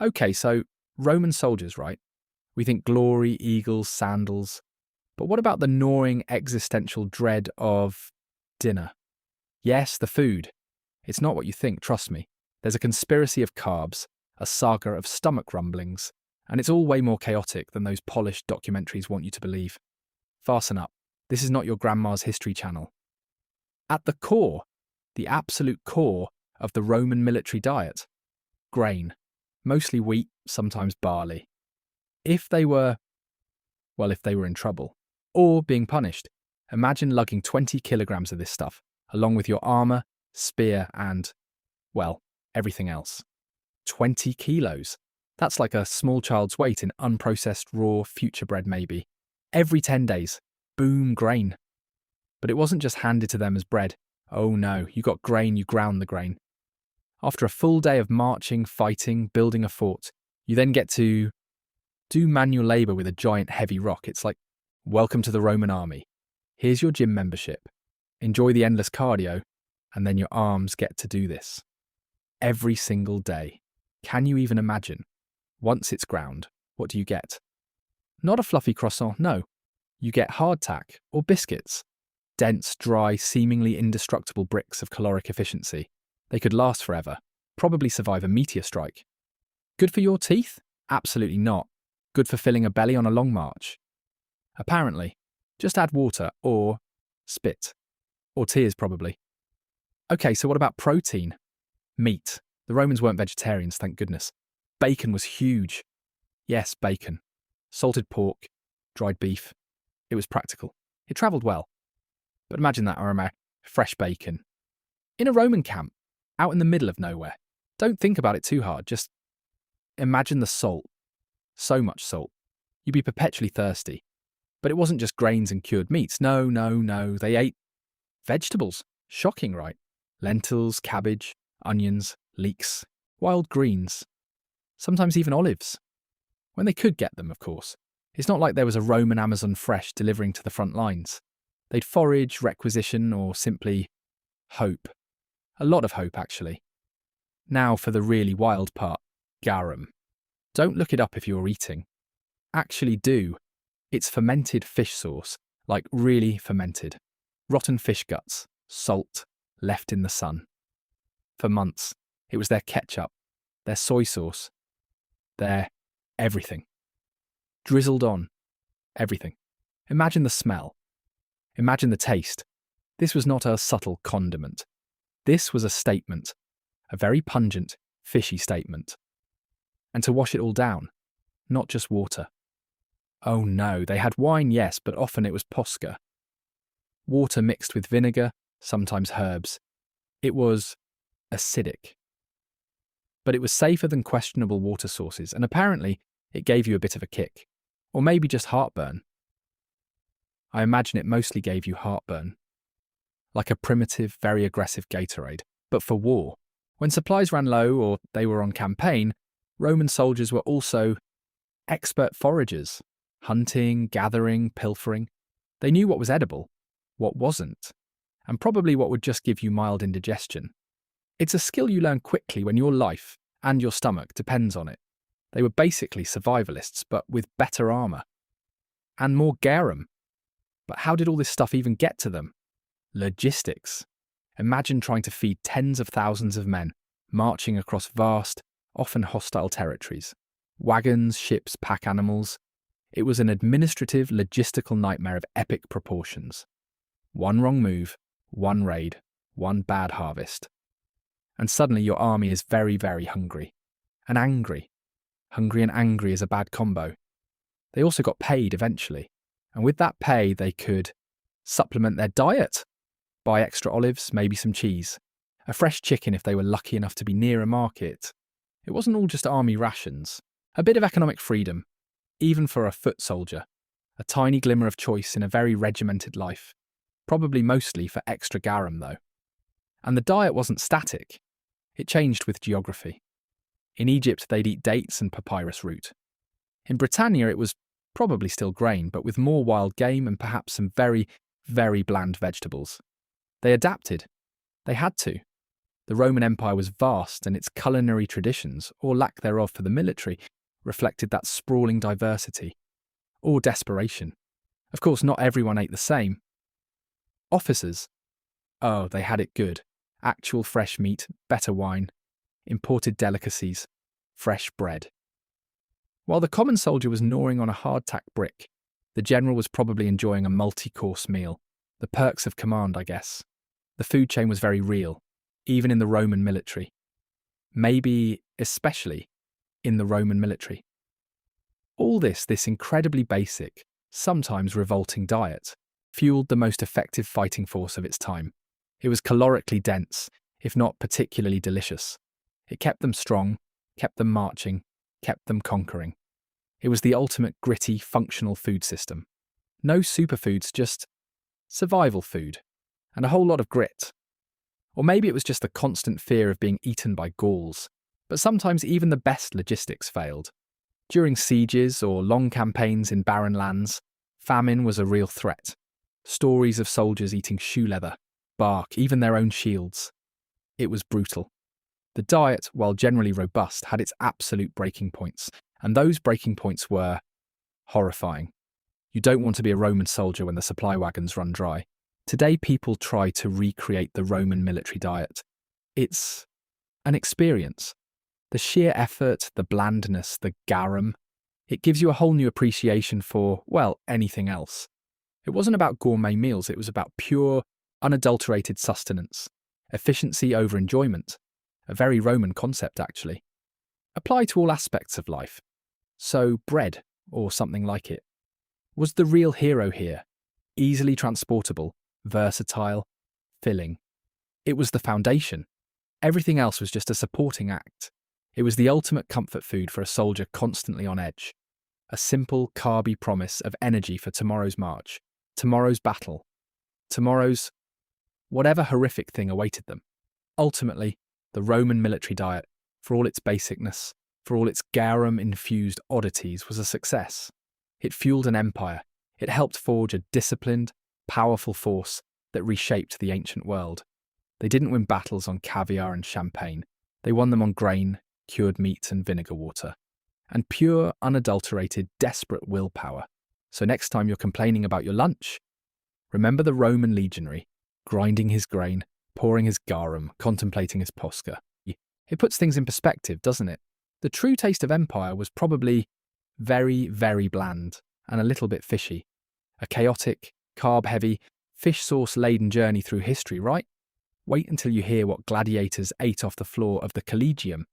Okay, so Roman soldiers, right? We think glory, eagles, sandals. But what about the gnawing existential dread of dinner? Yes, the food. It's not what you think, trust me. There's a conspiracy of carbs, a saga of stomach rumblings, and it's all way more chaotic than those polished documentaries want you to believe. Fasten up. This is not your grandma's history channel. At the core, the absolute core of the Roman military diet, grain, mostly wheat, sometimes barley. If they were in trouble, or being punished, imagine lugging 20 kilograms of this stuff, along with your armour, spear, and, well, everything else. 20 kilos. That's like a small child's weight in unprocessed, raw, future bread maybe. Every 10 days. Boom, grain. But it wasn't just handed to them as bread. Oh no, you got grain, you ground the grain. After a full day of marching, fighting, building a fort, you then get to do manual labour with a giant heavy rock. It's like, welcome to the Roman army. Here's your gym membership. Enjoy the endless cardio, and then your arms get to do this. Every single day. Can you even imagine? Once it's ground, what do you get? Not a fluffy croissant, no. You get hardtack or biscuits. Dense, dry, seemingly indestructible bricks of caloric efficiency. They could last forever, probably survive a meteor strike. Good for your teeth? Absolutely not. Good for filling a belly on a long march. Apparently. Just add water or spit. Or tears, probably. Okay, so what about protein? Meat. The Romans weren't vegetarians, thank goodness. Bacon was huge. Yes, bacon. Salted pork, dried beef. It was practical. It travelled well. But imagine that aroma, fresh bacon. In a Roman camp, out in the middle of nowhere. Don't think about it too hard, just imagine the salt. So much salt. You'd be perpetually thirsty. But it wasn't just grains and cured meats. No. They ate vegetables. Shocking, right? Lentils, cabbage, onions, leeks, wild greens. Sometimes even olives. When they could get them, of course. It's not like there was a Roman Amazon fresh delivering to the front lines. They'd forage, requisition, or simply hope. A lot of hope, actually. Now for the really wild part, garum. Don't look it up if you're eating. Actually do. It's fermented fish sauce, like really fermented. Rotten fish guts, salt, left in the sun. For months, it was their ketchup, their soy sauce, their everything. Drizzled on. Everything. Imagine the smell. Imagine the taste. This was not a subtle condiment. This was a statement. A very pungent, fishy statement. And to wash it all down, not just water. Oh no, they had wine, yes, but often it was posca. Water mixed with vinegar, sometimes herbs. It was acidic. But it was safer than questionable water sources, and apparently it gave you a bit of a kick. Or maybe just heartburn. I imagine it mostly gave you heartburn. Like a primitive, very aggressive Gatorade, but for war. When supplies ran low or they were on campaign, Roman soldiers were also expert foragers. Hunting, gathering, pilfering. They knew what was edible, what wasn't, and probably what would just give you mild indigestion. It's a skill you learn quickly when your life and your stomach depends on it. They were basically survivalists, but with better armour. And more garum. But how did all this stuff even get to them? Logistics. Imagine trying to feed tens of thousands of men, marching across vast, often hostile territories. Wagons, ships, pack animals. It was an administrative, logistical nightmare of epic proportions. One wrong move, one raid, one bad harvest. And suddenly your army is very, very hungry. And angry. Hungry and angry is a bad combo. They also got paid eventually. And with that pay, they could supplement their diet. Buy extra olives, maybe some cheese. A fresh chicken if they were lucky enough to be near a market. It wasn't all just army rations. A bit of economic freedom. Even for a foot soldier. A tiny glimmer of choice in a very regimented life. Probably mostly for extra garum, though. And the diet wasn't static. It changed with geography. In Egypt, they'd eat dates and papyrus root. In Britannia, it was probably still grain, but with more wild game and perhaps some very, very bland vegetables. They adapted. They had to. The Roman Empire was vast, and its culinary traditions, or lack thereof for the military, reflected that sprawling diversity, or desperation. Of course, not everyone ate the same. Officers, oh, they had it good. Actual fresh meat, better wine, imported delicacies, fresh bread. While the common soldier was gnawing on a hardtack brick, the general was probably enjoying a multi-course meal. The perks of command, I guess. The food chain was very real, even in the Roman military. Maybe especially in the Roman military. All this incredibly basic, sometimes revolting diet, fueled the most effective fighting force of its time. It was calorically dense, if not particularly delicious. It kept them strong, kept them marching, kept them conquering. It was the ultimate gritty, functional food system. No superfoods, just survival food, and a whole lot of grit. Or maybe it was just the constant fear of being eaten by Gauls, but sometimes even the best logistics failed. During sieges or long campaigns in barren lands, famine was a real threat. Stories of soldiers eating shoe leather, bark, even their own shields. It was brutal. The diet, while generally robust, had its absolute breaking points, and those breaking points were horrifying. You don't want to be a Roman soldier when the supply wagons run dry. Today, people try to recreate the Roman military diet. It's an experience. The sheer effort, the blandness, the garum, it gives you a whole new appreciation for, well, anything else. It wasn't about gourmet meals, it was about pure, unadulterated sustenance. Efficiency over enjoyment. A very Roman concept, actually. Apply to all aspects of life. So, bread, or something like it, was the real hero here. Easily transportable, versatile, filling. It was the foundation. Everything else was just a supporting act. It was the ultimate comfort food for a soldier constantly on edge. A simple, carby promise of energy for tomorrow's march, tomorrow's battle, tomorrow's whatever horrific thing awaited them. Ultimately, the Roman military diet, for all its basicness, for all its garum-infused oddities, was a success. It fueled an empire. It helped forge a disciplined, powerful force that reshaped the ancient world. They didn't win battles on caviar and champagne. They won them on grain, cured meat and vinegar water, and pure, unadulterated, desperate willpower. So next time you're complaining about your lunch, remember the Roman legionary, grinding his grain, pouring his garum, contemplating his posca. It puts things in perspective, doesn't it? The true taste of empire was probably very, very bland and a little bit fishy. A chaotic, carb-heavy, fish sauce-laden journey through history, right? Wait until you hear what gladiators ate off the floor of the Collegium